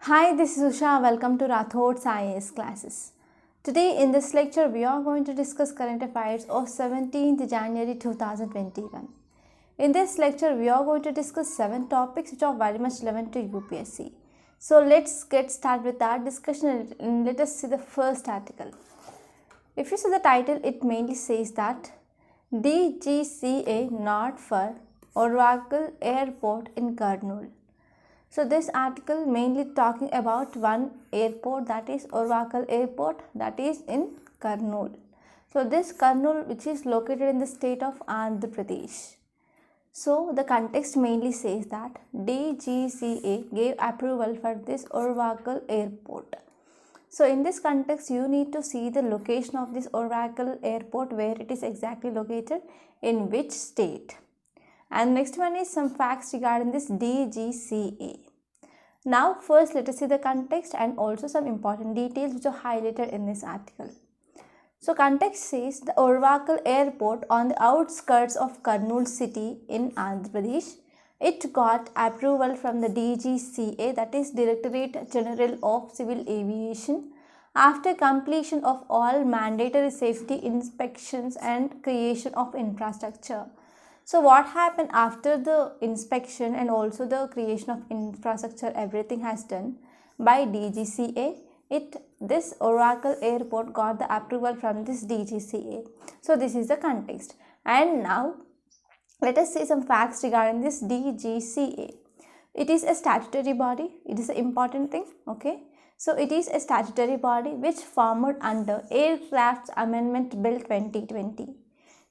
Hi, this is Usha. Welcome to Rathod's IAS classes. Today in this lecture, we are going to discuss current affairs of 17th January 2021. In this lecture, we are going to discuss 7 topics which are very much relevant to UPSC. So let's get started with our discussion and let us see the first article. If you see the title, it mainly says that DGCA not for Oracle Airport in Kurnool. So this article mainly talking about one airport, that is Oracle Airport, that is in Kurnool. So this Kurnool, which is located in the state of Andhra Pradesh. So the context mainly says that DGCA gave approval for this Oracle Airport. So in this context, you need to see the location of this Oracle Airport, where it is exactly located, in which state. And next one is some facts regarding this DGCA. Now first let us see the context and also some important details which are highlighted in this article. So context says the Oracle Airport on the outskirts of Kurnool city in Andhra Pradesh. It got approval from the DGCA, that is Directorate General of Civil Aviation, after completion of all mandatory safety inspections and creation of infrastructure. So what happened after the inspection and also the creation of infrastructure, everything has done by DGCA. This Oracle Airport got the approval from this DGCA. So this is the context. And now let us see some facts regarding this DGCA. It is a statutory body. It is an important thing. Okay. So it is a statutory body which formed under Aircraft Amendment Bill 2020.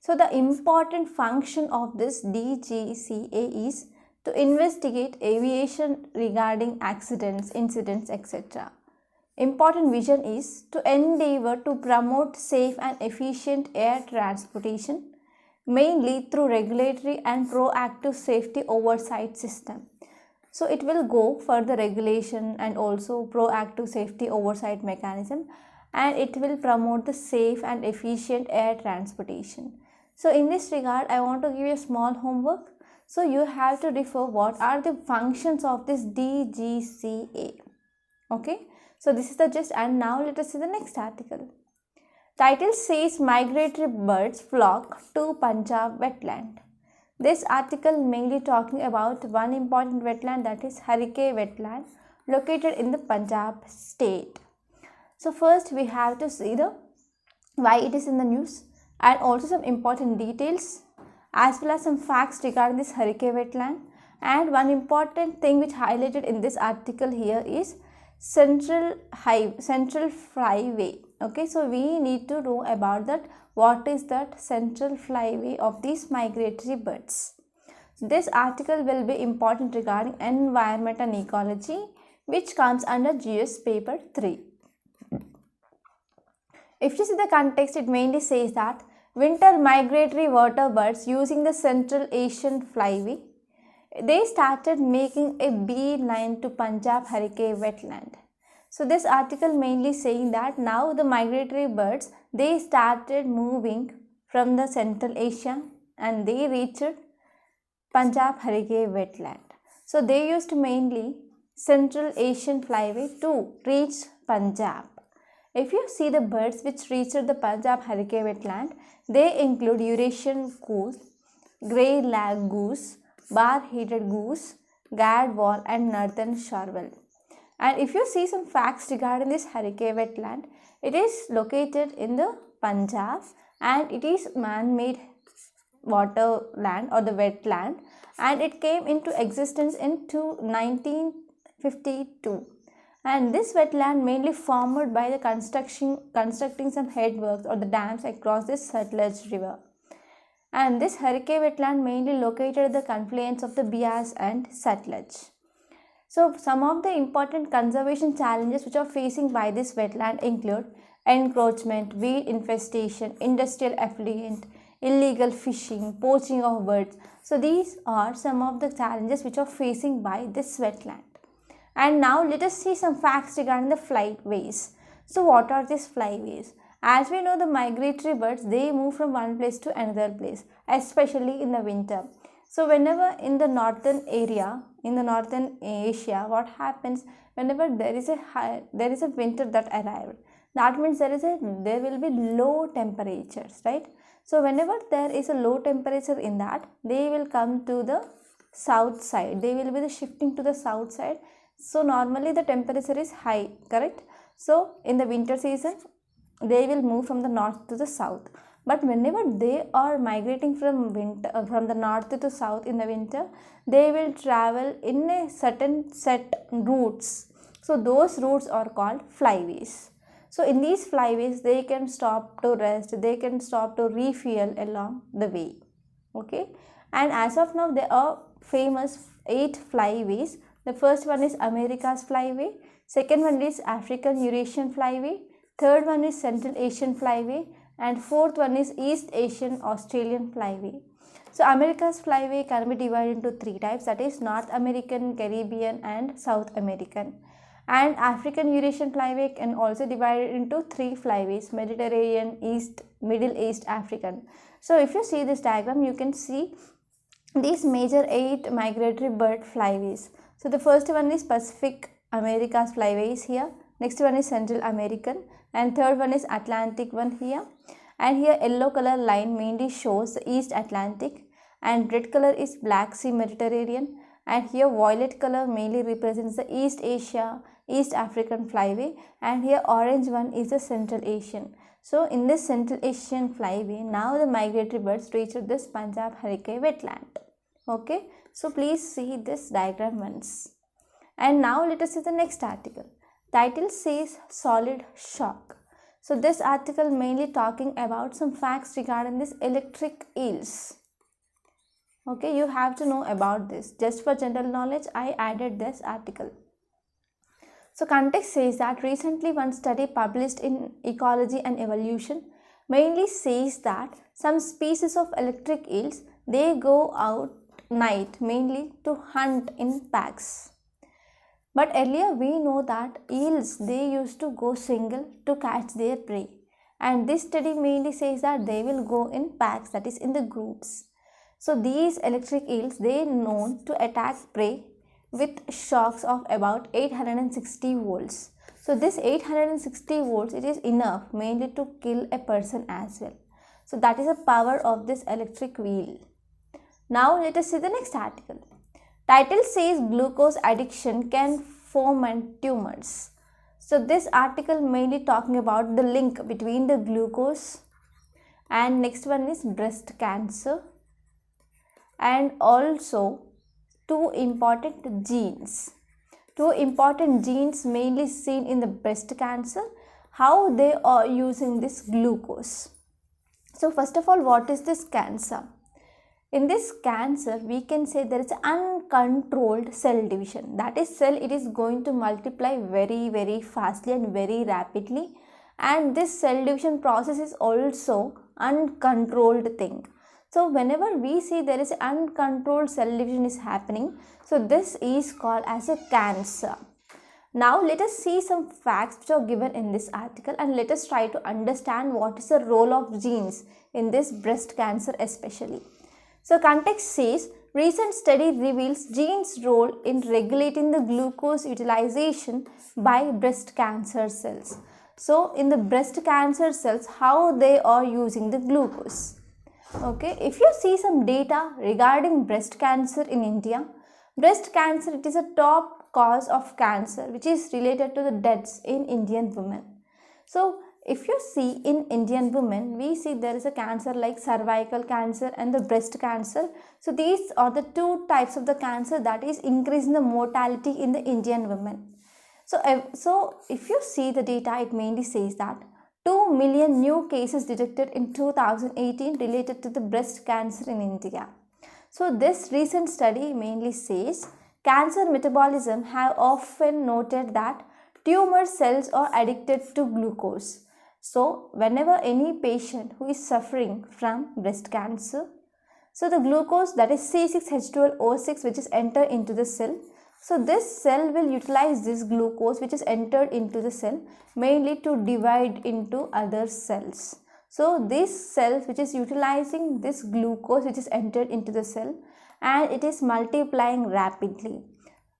So the important function of this DGCA is to investigate aviation regarding accidents, incidents, etc. Important vision is to endeavor to promote safe and efficient air transportation, mainly through regulatory and proactive safety oversight system. So it will go for the regulation and also proactive safety oversight mechanism, and it will promote the safe and efficient air transportation. So in this regard, I want to give you a small homework. So you have to refer what are the functions of this DGCA. Okay. So this is the gist, and now let us see the next article. Title says Migratory Birds Flock to Punjab Wetland. This article mainly talking about one important wetland, that is Harike Wetland, located in the Punjab state. So first we have to see the why it is in the news, and also some important details as well as some facts regarding this Harike Wetland. And one important thing which highlighted in this article here is Central Flyway. Okay, so we need to know about that. What is that Central Flyway of these migratory birds? So this article will be important regarding environment and ecology, which comes under GS paper 3. If you see the context, it mainly says that winter migratory water birds using the Central Asian Flyway, they started making a beeline to Punjab Harike Wetland. So this article mainly saying that now the migratory birds, they started moving from the Central Asia and they reached Punjab Harike Wetland. So they used mainly Central Asian Flyway to reach Punjab. If you see the birds which reached the Punjab Harike Wetland, they include Eurasian goose, grey lag goose, bar-headed goose, gadwall and northern shorebill. And if you see some facts regarding this Harike Wetland, it is located in the Punjab and it is man-made waterland or the wetland, and it came into existence in 1952. And this wetland mainly formed by the constructing some headworks or the dams across this Rathod River. And this Harike Wetland mainly located at the confluence of the Bias and Satluj. So some of the important conservation challenges which are facing by this wetland include encroachment, weed infestation, industrial effluent, illegal fishing, poaching of birds. So these are some of the challenges which are facing by this wetland. And now let us see some facts regarding the flyways. So what are these flyways? As we know, the migratory birds, they move from one place to another place, especially in the winter. So whenever in the northern area in the northern Asia, what happens whenever there is a winter that arrived, that means there will be low temperatures, right? So whenever there is a low temperature in that, they will come to the south side, they will be shifting to the south side. So normally the temperature is high, correct? So in the winter season they will move from the north to the south. But whenever they are migrating from the north to the south in the winter, they will travel in a certain set routes. So those routes are called flyways. So in these flyways, they can stop to rest, they can stop to refuel along the way. Okay, and as of now, there are famous 8 flyways. The first one is America's flyway, second one is African Eurasian flyway, third one is Central Asian flyway, and fourth one is East Asian Australian flyway. So America's flyway can be divided into 3 types, that is North American, Caribbean and South American. And African Eurasian flyway can also divide into 3 flyways, Mediterranean, East, Middle East, African. So if you see this diagram, you can see these major 8 migratory bird flyways. So the first one is Pacific America's flyway is here, next one is Central American, and third one is Atlantic one here. And here yellow color line mainly shows the East Atlantic, and red color is Black Sea Mediterranean, and here violet color mainly represents the East Asia, East African flyway, and here orange one is the Central Asian. So in this Central Asian flyway, now the migratory birds reached this Punjab hurricane wetland. Okay, so please see this diagram once. And now let us see the next article. Title says solid shock. So this article mainly talking about some facts regarding this electric eels. Okay, you have to know about this. Just for general knowledge, I added this article. So context says that recently one study published in Ecology and Evolution mainly says that some species of electric eels, they go out night mainly to hunt in packs. But earlier we know that eels, they used to go single to catch their prey, and this study mainly says that they will go in packs, that is in the groups. So these electric eels, they are known to attack prey with shocks of about 860 volts. So this 860 volts, it is enough mainly to kill a person as well. So that is the power of this electric eel. Now let us see the next article. Title says glucose addiction can foment tumors. So this article mainly talking about the link between the glucose, and next one is breast cancer, and also 2 important genes. 2 important genes mainly seen in the breast cancer, how they are using this glucose. So first of all, what is this cancer? In this cancer, we can say there is uncontrolled cell division. That is, cell, it is going to multiply very fastly and very rapidly, and this cell division process is also uncontrolled thing. So whenever we see there is uncontrolled cell division is happening, so this is called as a cancer. Now let us see some facts which are given in this article, and let us try to understand what is the role of genes in this breast cancer especially. So context says, recent study reveals genes' role in regulating the glucose utilization by breast cancer cells. So in the breast cancer cells, how they are using the glucose. Okay, if you see some data regarding breast cancer in India, breast cancer, it is a top cause of cancer which is related to the deaths in Indian women. So if you see in Indian women, we see there is a cancer like cervical cancer and the breast cancer. So these are the 2 types of the cancer that is increasing the mortality in the Indian women. So if you see the data, it mainly says that 2 million new cases detected in 2018 related to the breast cancer in India. So this recent study mainly says cancer metabolism have often noted that tumor cells are addicted to glucose. So whenever any patient who is suffering from breast cancer, so the glucose, that is C6H12O6, which is entered into the cell. So this cell will utilize this glucose which is entered into the cell mainly to divide into other cells. So this cells which is utilizing this glucose which is entered into the cell, and it is multiplying rapidly.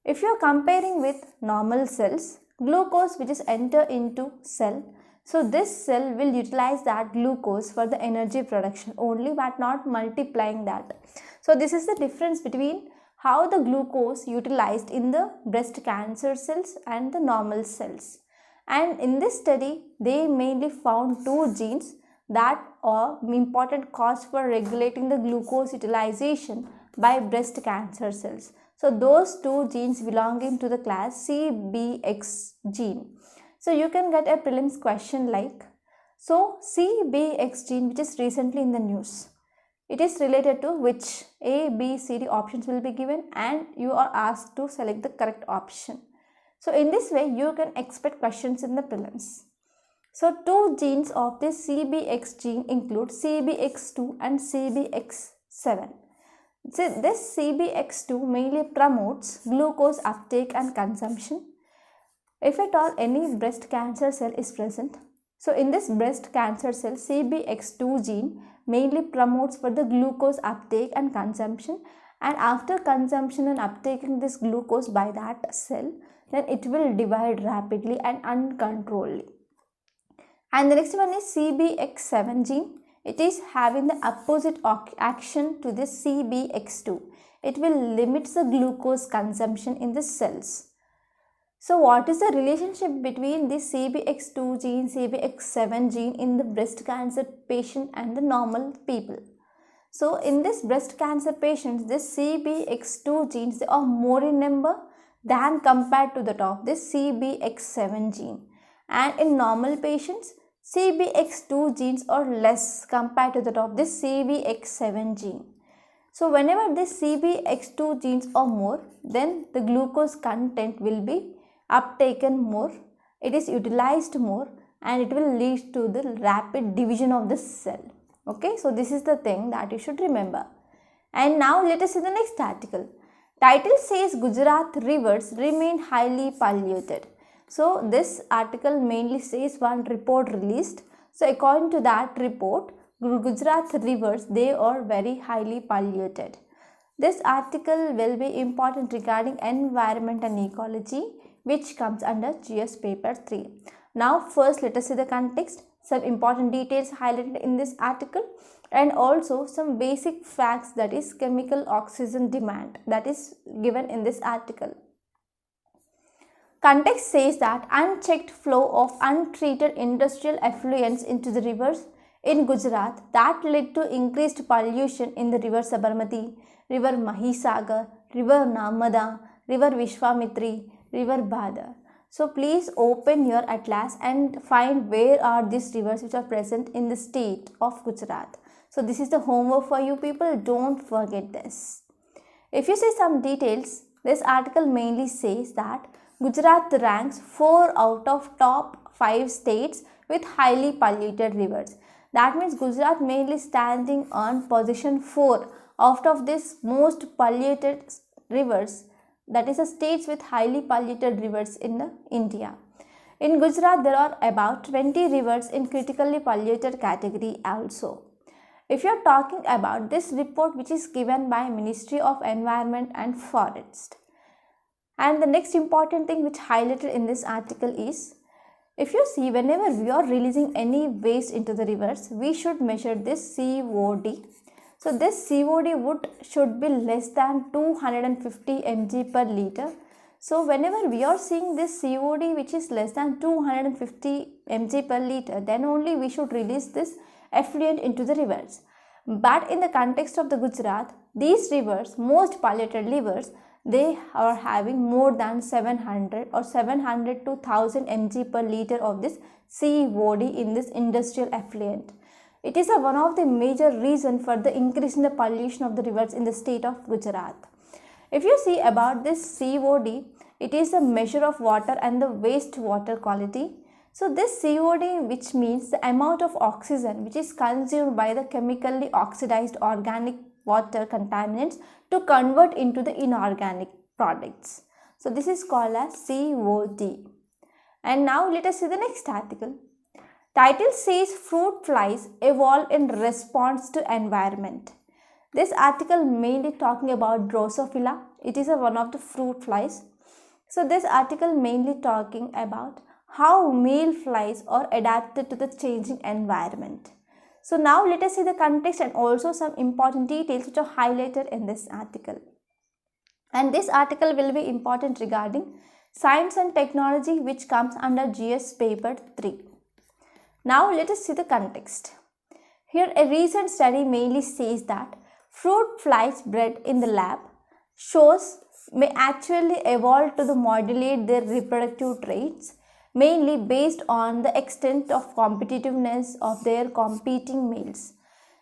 If you are comparing with normal cells, glucose which is enter into cell, so this cell will utilize that glucose for the energy production only, but not multiplying that. So this is the difference between how the glucose utilized in the breast cancer cells and the normal cells. And in this study, they mainly found two genes that are important cause for regulating the glucose utilization by breast cancer cells. So those two genes belonging to the class CBX gene. So you can get a prelims question like, so CBX gene which is recently in the news, it is related to which? A, B, C, D options will be given and you are asked to select the correct option. So in this way you can expect questions in the prelims. So two genes of this CBX gene include CBX2 and CBX7. So this CBX2 mainly promotes glucose uptake and consumption. If at all any breast cancer cell is present, so in this breast cancer cell, CBX2 gene mainly promotes for the glucose uptake and consumption, and after consumption and uptaking this glucose by that cell, then it will divide rapidly and uncontrollably. And the next one is CBX7 gene. It is having the opposite action to this CBX2. It will limit the glucose consumption in the cells. So what is the relationship between this CBX2 gene, CBX7 gene in the breast cancer patient and the normal people? So in this breast cancer patients, this CBX2 genes, they are more in number than compared to that of this CBX7 gene. And in normal patients, CBX2 genes are less compared to that of this CBX7 gene. So whenever this CBX2 genes are more, then the glucose content will be uptaken more, it is utilized more, and it will lead to the rapid division of the cell. Okay, so this is the thing that you should remember. And now let us see the next article. Title says Gujarat Rivers remain highly polluted. So this article mainly says one report released. So according to that report, Gujarat Rivers, they are very highly polluted. This article will be important regarding environment and ecology, which comes under GS paper 3. Now first let us see the context, some important details highlighted in this article, and also some basic facts, that is chemical oxygen demand, that is given in this article. Context says that unchecked flow of untreated industrial effluents into the rivers in Gujarat that led to increased pollution in the river Sabarmati, river Mahisagar, river Narmada, river Vishwamitri, river Bhadar. So please open your atlas and find where are these rivers which are present in the state of Gujarat. So this is the homework for you people, don't forget this. If you see some details, this article mainly says that Gujarat ranks 4 out of top 5 states with highly polluted rivers. That means Gujarat mainly standing on position 4 out of this most polluted rivers, that is the states with highly polluted rivers in India. In Gujarat, there are about 20 rivers in critically polluted category also. If you are talking about this report which is given by Ministry of Environment and Forest. And the next important thing which highlighted in this article is, if you see, whenever we are releasing any waste into the rivers, we should measure this COD. So this COD should be less than 250 mg per liter. So whenever we are seeing this COD which is less than 250 mg per liter, then only we should release this effluent into the rivers. But in the context of the Gujarat, these rivers, most polluted rivers, they are having more than 700 or 700 to 1000 mg per liter of this COD in this industrial effluent. It is one of the major reasons for the increase in the pollution of the rivers in the state of Gujarat. If you see about this COD, it is a measure of water and the wastewater quality. So this COD, which means the amount of oxygen which is consumed by the chemically oxidized organic water contaminants to convert into the inorganic products. So this is called as COD. And now let us see the next article. Title says fruit flies evolve in response to environment. This article mainly talking about Drosophila. It is one of the fruit flies. So this article mainly talking about how male flies are adapted to the changing environment. So now let us see the context and also some important details which are highlighted in this article. And this article will be important regarding science and technology, which comes under GS paper 3. Now let us see the context. Here a recent study mainly says that fruit flies bred in the lab may actually evolve to modulate their reproductive traits, mainly based on the extent of competitiveness of their competing males.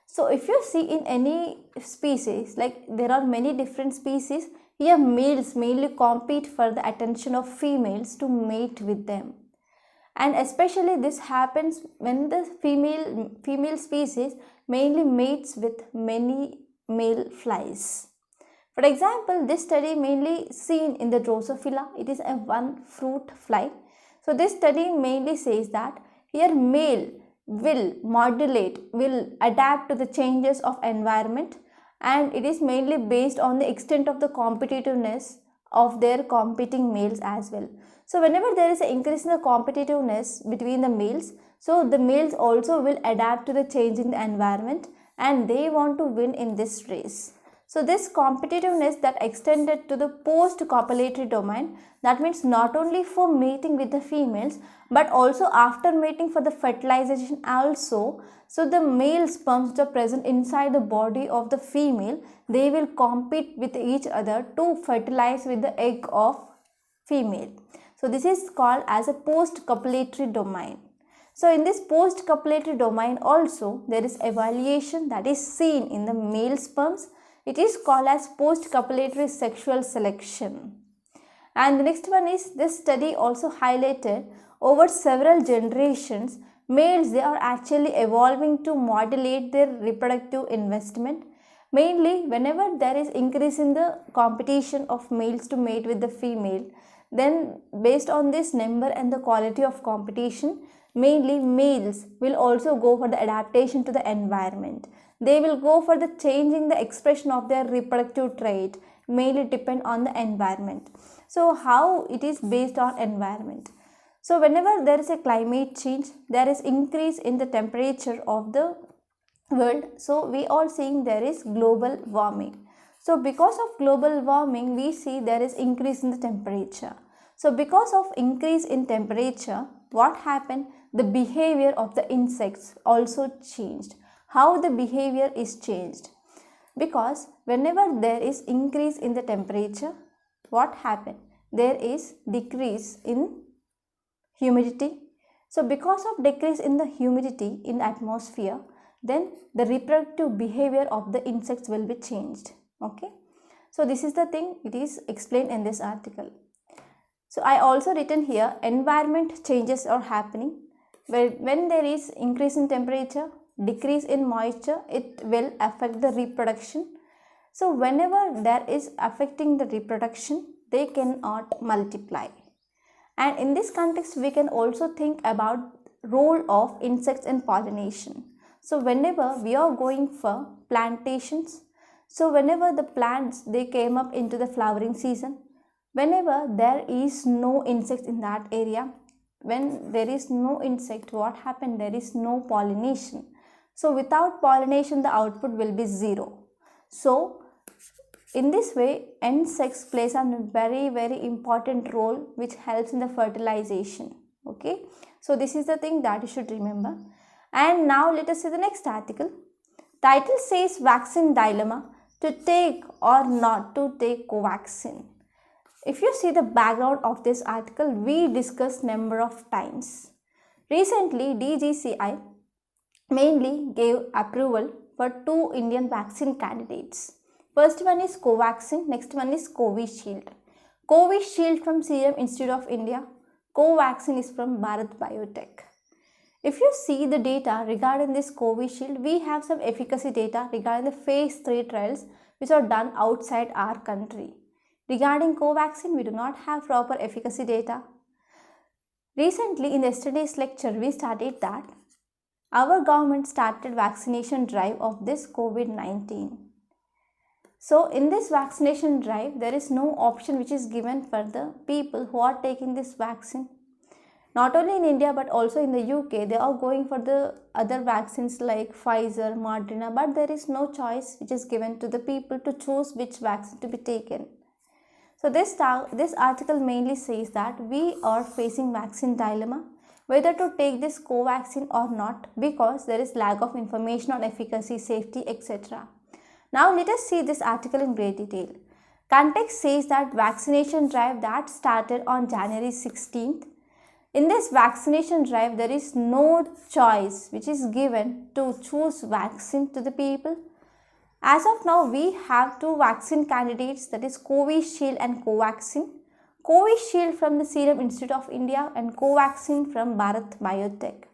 So if you see in any species, like there are many different species, here males mainly compete for the attention of females to mate with them. And especially this happens when the female species mainly mates with many male flies. For example, this study mainly seen in the Drosophila. It is a one fruit fly. So this study mainly says that here male will adapt to the changes of environment, and it is mainly based on the extent of the competitiveness of their competing males as well. So whenever there is an increase in the competitiveness between the males, so the males also will adapt to the change in the environment and they want to win in this race. So this competitiveness that extended to the post-copulatory domain, that means not only for mating with the females but also after mating for the fertilization also. So the male sperms that are present inside the body of the female, they will compete with each other to fertilize with the egg of female. So this is called as a post-copulatory domain. So in this post-copulatory domain also there is evaluation that is seen in the male sperms. It is called as post-copulatory sexual selection. And the next one is, this study also highlighted over several generations, males they are actually evolving to modulate their reproductive investment. Mainly whenever there is increase in the competition of males to mate with the female, then based on this number and the quality of competition, mainly males will also go for the adaptation to the environment. They will go for the changing the expression of their reproductive trait, mainly depend on the environment. So how it is based on environment. So whenever there is a climate change, there is increase in the temperature of the world. So we are seeing there is global warming. So because of global warming, we see there is increase in the temperature. So because of increase in temperature, what happened? The behavior of the insects also changed. How the behavior is changed? Because whenever there is increase in the temperature, what happened? There is decrease in humidity. So because of decrease in the humidity in the atmosphere, then the reproductive behavior of the insects will be changed. Okay. So this is the thing, it is explained in this article. So I also written here, environment changes are happening. When there is increase in temperature, decrease in moisture, it will affect the reproduction. So whenever there is affecting the reproduction, they cannot multiply. And in this context, we can also think about role of insects in pollination. So whenever we are going for plantations, so whenever the plants they came up into the flowering season, whenever there is no insects in that area, when there is no insect, what happened? There is no pollination. So without pollination, the output will be zero. So in this way, insects plays a very, very important role which helps in the fertilization. Okay. So this is the thing that you should remember. And now let us see the next article. Title says vaccine dilemma, to take or not to take Covaxin. If you see the background of this article, we discussed number of times. Recently, DGCA mainly gave approval for 2 Indian vaccine candidates. First one is Covaxin, next one is Covishield. Covishield from Serum Institute of India, Covaxin is from Bharat Biotech. If you see the data regarding this Covishield, we have some efficacy data regarding the phase 3 trials which are done outside our country. Regarding Covaxin, we do not have proper efficacy data. Recently, in yesterday's lecture, we studied that our government started vaccination drive of this COVID-19. So in this vaccination drive, there is no option which is given for the people who are taking this vaccine. Not only in India but also in the UK, they are going for the other vaccines like Pfizer, Moderna, but there is no choice which is given to the people to choose which vaccine to be taken. So this article mainly says that we are facing vaccine dilemma, whether to take this co-vaccine or not, because there is lack of information on efficacy, safety, etc. Now let us see this article in great detail. Context says that vaccination drive that started on January 16th. In this vaccination drive, there is no choice which is given to choose vaccine to the people. As of now, we have two vaccine candidates, that is Covishield and Covaxin. Covishield from the Serum Institute of India and Covaxin from Bharat Biotech.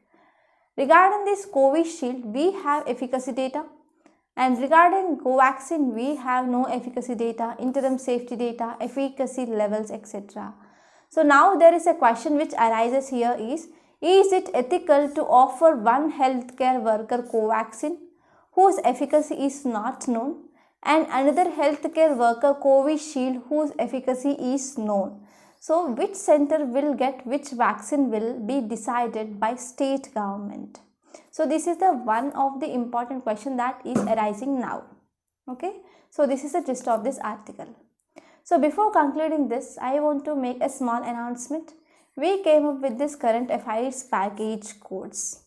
Regarding this Covishield, we have efficacy data. And regarding Covaxin, we have no efficacy data, interim safety data, efficacy levels, etc. So now there is a question which arises here is it ethical to offer one healthcare worker Covaxin whose efficacy is not known and another healthcare worker Covishield whose efficacy is known? So which center will get which vaccine will be decided by state government. So this is the one of the important question that is arising now. Okay, so this is the gist of this article. So before concluding this, I want to make a small announcement. We came up with this Current Affairs Package course.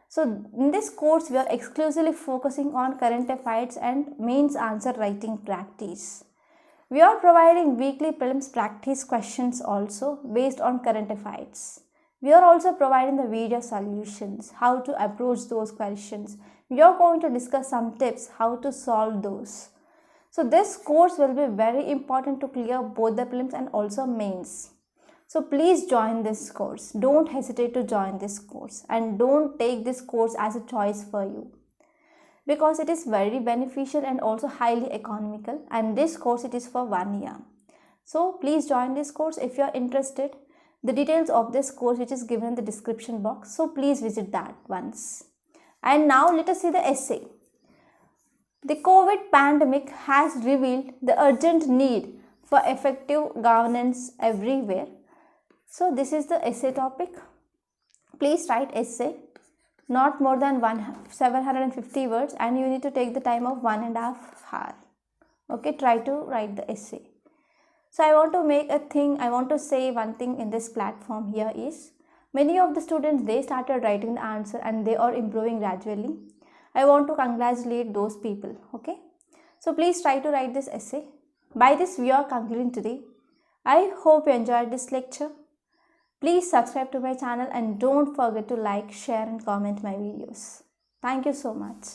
So in this course, we are exclusively focusing on current affairs and mains answer writing practice. We are providing weekly prelims practice questions also based on current affairs. We are also providing the video solutions, how to approach those questions. We are going to discuss some tips how to solve those. So this course will be very important to clear both the prelims and also mains. So please join this course. Don't hesitate to join this course and don't take this course as a choice for you, because it is very beneficial and also highly economical, and this course it is for 1 year. So please join this course if you are interested. The details of this course which is given in the description box, so please visit that once. And now let us see the essay. The COVID pandemic has revealed the urgent need for effective governance everywhere. So this is the essay topic. Please write essay, not more than 750 words, and you need to take the time of 1.5 hours. Okay, try to write the essay. So I want to say one thing in this platform here is, many of the students, they started writing the answer and they are improving gradually. I want to congratulate those people. Okay, so please try to write this essay. By this we are concluding today. I hope you enjoyed this lecture. Please subscribe to my channel and don't forget to like, share and comment my videos. Thank you so much.